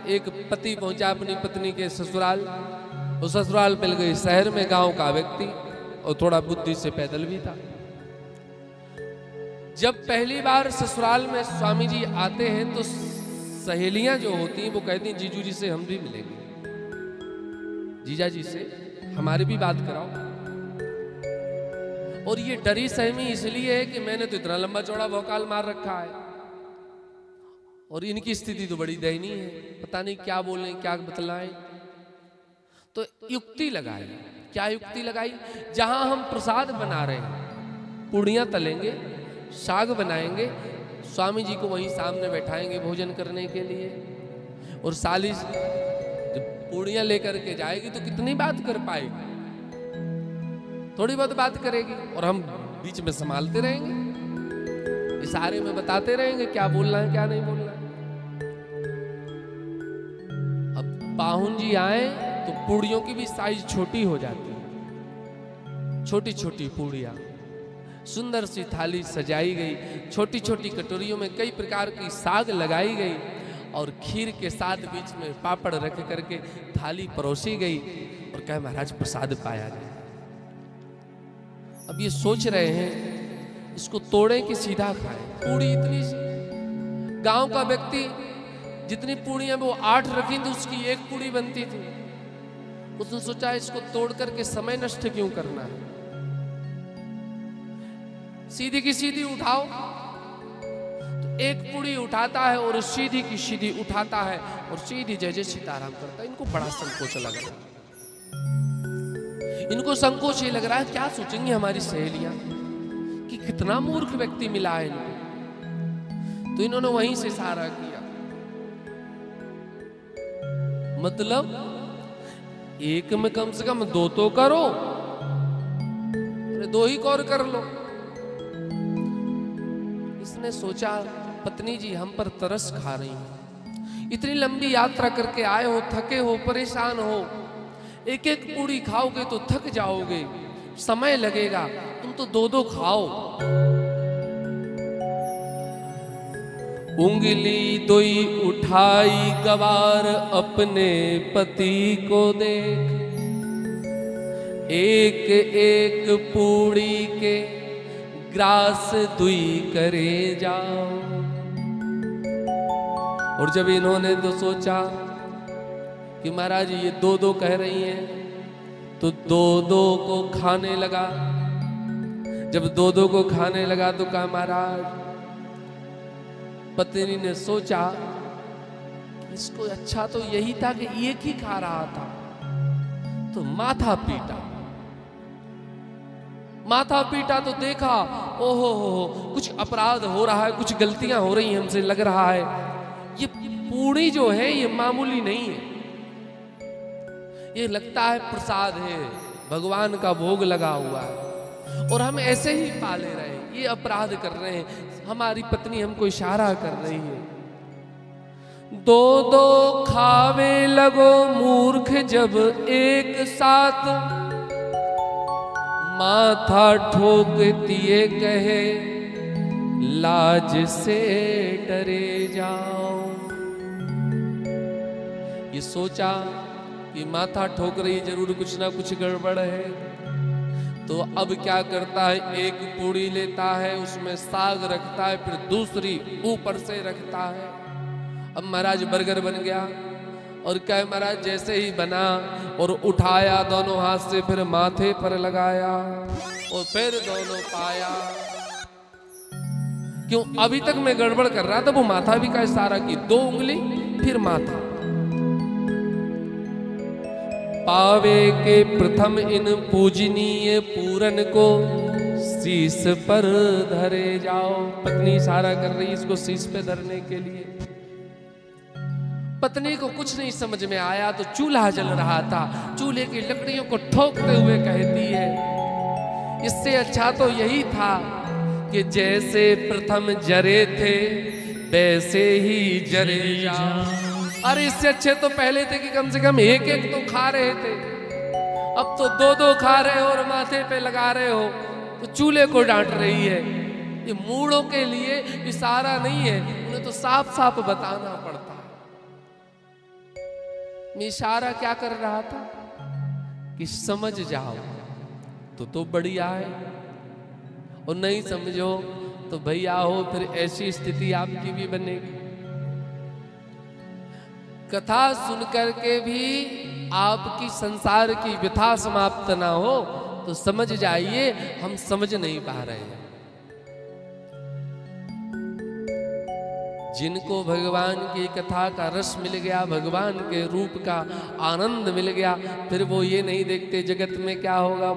एक पति पहुंचा अपनी पत्नी के ससुराल। उस ससुराल मिल गई शहर में, गांव का व्यक्ति और थोड़ा बुद्धि से पैदल भी था। जब पहली बार ससुराल में स्वामी जी आते हैं तो सहेलियां जो होती हैं वो कहती हैं जीजू जी से हम भी मिलेंगे, जीजा जी से हमारी भी बात कराओ। और ये डरी सहमी इसलिए है कि मैंने तो इतना लंबा चौड़ा भौकाल मार रखा है और इनकी स्थिति तो बड़ी दयनीय है, पता नहीं क्या बोलें क्या बतलाएं। तो युक्ति लगाई। क्या युक्ति लगाई? जहां हम प्रसाद बना रहे हैं, पूड़ियां तलेंगे, साग बनाएंगे, स्वामी जी को वहीं सामने बैठाएंगे भोजन करने के लिए। और साली जब पूड़ियां लेकर के जाएगी तो कितनी बात कर पाएगी, थोड़ी बहुत बात करेगी और हम बीच में संभालते रहेंगे, इशारे में बताते रहेंगे क्या बोलना है क्या नहीं बोलना है। अब पाहुन जी आए तो पूड़ियों की भी साइज छोटी हो जाती है, छोटी छोटी पूड़ियां, सुंदर सी थाली सजाई गई, छोटी छोटी कटोरियों में कई प्रकार की साग लगाई गई और खीर के साथ बीच में पापड़ रख करके थाली परोसी गई और कहे महाराज प्रसाद पाया गया। अब ये सोच रहे हैं इसको तोड़े कि सीधा खाएं। पूड़ी इतनी सी, गांव का व्यक्ति जितनी पूड़ियां वो 8 रखी थी उसकी 1 पूड़ी बनती थी। उसने सोचा इसको तोड़ करके समय नष्ट क्यों करना है, सीधी की सीधी उठाओ। तो 1 पूड़ी उठाता है और सीधी की सीधी उठाता है और सीधी जय जय सीताराम करता है। इनको बड़ा संकोच लग रहा है, इनको संकोच ये लग रहा है क्या सोचेंगी हमारी सहेलियां कि कितना मूर्ख व्यक्ति मिला है इनको। तो इन्होंने वहीं से इशारा किया, मतलब 1 में कम से कम 2 तो करो, अरे 2 ही और कर लो। इसने सोचा पत्नी जी हम पर तरस खा रही हैं, इतनी लंबी यात्रा करके आए हो, थके हो, परेशान हो, 1-1 पूड़ी खाओगे तो थक जाओगे, समय लगेगा, तुम तो 2-2 खाओ। उंगली दोई उठाई गवार अपने पति को देख, 1-1 पूड़ी के ग्रास दुई करे जाओ। और जब इन्होंने तो सोचा कि महाराज ये 2-2 कह रही हैं तो 2-2 को खाने लगा। जब 2-2 को खाने लगा तो कहा महाराज, पत्नी ने सोचा इसको अच्छा तो यही था कि 1 ही खा रहा था, तो माथा पीटा। माथा पीटा तो देखा ओहो हो कुछ अपराध हो रहा है, कुछ गलतियां हो रही हैं हमसे, लग रहा है ये पूड़ी जो है ये मामूली नहीं है, ये लगता है प्रसाद है, भगवान का भोग लगा हुआ है और हम ऐसे ही पाले रहे, ये अपराध कर रहे हैं। हमारी पत्नी हमको इशारा कर रही है। 2-2 खावे लगो मूर्ख जब एक साथ, माथा ठोकतिए कहे लाज से डरे जाओ। ये सोचा कि माथा ठोक रही जरूर कुछ ना कुछ गड़बड़ है, तो अब क्या करता है 1 पूड़ी लेता है, उसमें साग रखता है, फिर दूसरी ऊपर से रखता है। अब महाराज बर्गर बन गया और क्या महाराज जैसे ही बना और उठाया दोनों हाथ से, फिर माथे पर लगाया और फिर दोनों पाया। क्यों? अभी तक मैं गड़बड़ कर रहा था, वो माथा भी का इशारा की, 2 उंगली फिर माथा। पावे के प्रथम इन पूजनीय पूरन को शीश पर धरे जाओ। पत्नी इशारा कर रही इसको शीश पे धरने के लिए। पत्नी को कुछ नहीं समझ में आया तो चूल्हा जल रहा था, चूल्हे की लकड़ियों को ठोकते हुए कहती है इससे अच्छा तो यही था कि जैसे प्रथम जरे थे वैसे ही जरे जाओ। अरे इससे अच्छे तो पहले थे कि कम से कम 1-1 तो खा रहे थे, अब तो 2-2 खा रहे हो और माथे पे लगा रहे हो, तो चूल्हे को डांट रही है। ये मूढ़ों के लिए इशारा नहीं है, उन्हें तो साफ साफ बताना पड़ता है। मैं इशारा क्या कर रहा था कि समझ जाओ तो बढ़िया है, और नहीं समझो तो भैया हो फिर ऐसी स्थिति आपकी भी बनेगी। कथा सुनकर के भी आपकी संसार की व्यथा समाप्त ना हो तो समझ जाइए हम समझ नहीं पा रहे हैं। जिनको भगवान की कथा का रस मिल गया, भगवान के रूप का आनंद मिल गया, फिर वो ये नहीं देखते जगत में क्या होगा।